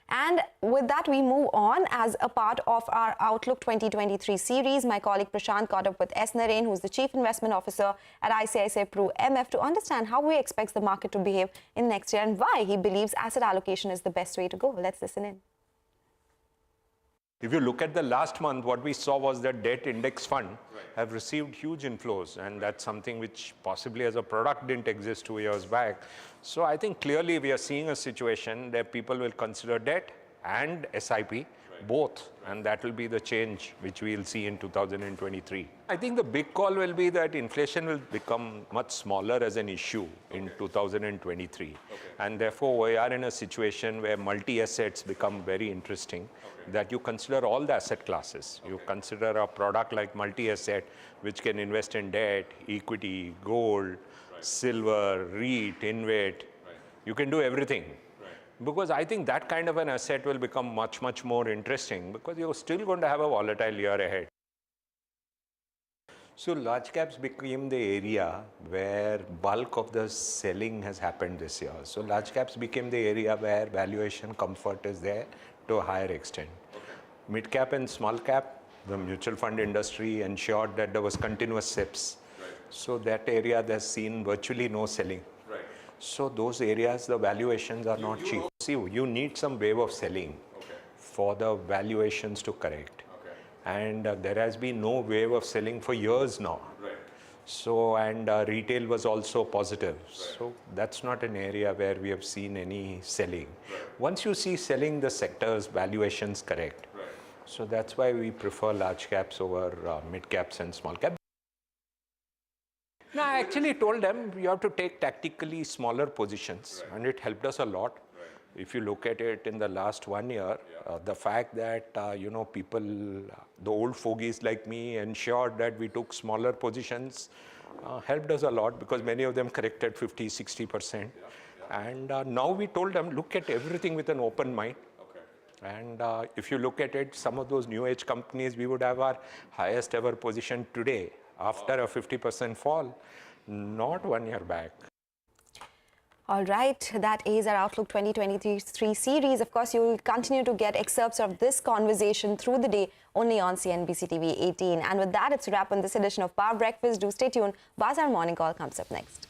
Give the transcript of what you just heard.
And with that, we move on. As a part of our Outlook 2023 series, my colleague Prashant caught up with S. Naren, who's the Chief Investment Officer at ICICI Pru MF, to understand how he expects the market to behave in the next year and why he believes asset allocation is the best way to go. Let's listen in. If you look at the last month, what we saw was that debt index fund have received huge inflows, and that's something which possibly as a product didn't exist 2 years back. So I think clearly we are seeing a situation that people will consider debt and SIP both, and that will be the change which we will see in 2023. I think the big call will be that inflation will become much smaller as an issue in 2023. And therefore, we are in a situation where multi-assets become very interesting, that you consider all the asset classes. You consider a product like multi-asset, which can invest in debt, equity, gold, silver, REIT, InvIT. You can do everything. Because I think that kind of an asset will become much, much more interesting because you're still going to have a volatile year ahead. So large caps became the area where bulk of the selling has happened this year. So large caps became the area where valuation comfort is there to a higher extent. Mid cap and small cap, the mutual fund industry ensured that there was continuous SIPs. So that area has seen virtually no selling. So those areas, the valuations are not cheap. See, you need some wave of selling for the valuations to correct. And there has been no wave of selling for years now. So, and retail was also positive. So that's not an area where we have seen any selling. Once you see selling, the sector's valuations correct. So that's why we prefer large caps over mid caps and small caps. No, I actually told them you have to take tactically smaller positions, and it helped us a lot. If you look at it in the last 1 year, the fact that, people, the old fogies like me ensured that we took smaller positions helped us a lot because many of them corrected 50, 60%. And now we told them, look at everything with an open mind. And if you look at it, some of those new age companies, we would have our highest ever position today after a 50% fall, not 1 year back. All right, that is our Outlook 2023 series. Of course, you will continue to get excerpts of this conversation through the day only on CNBC TV 18. And with that, it's a wrap on this edition of Power Breakfast. Do stay tuned. Bazaar Morning Call comes up next.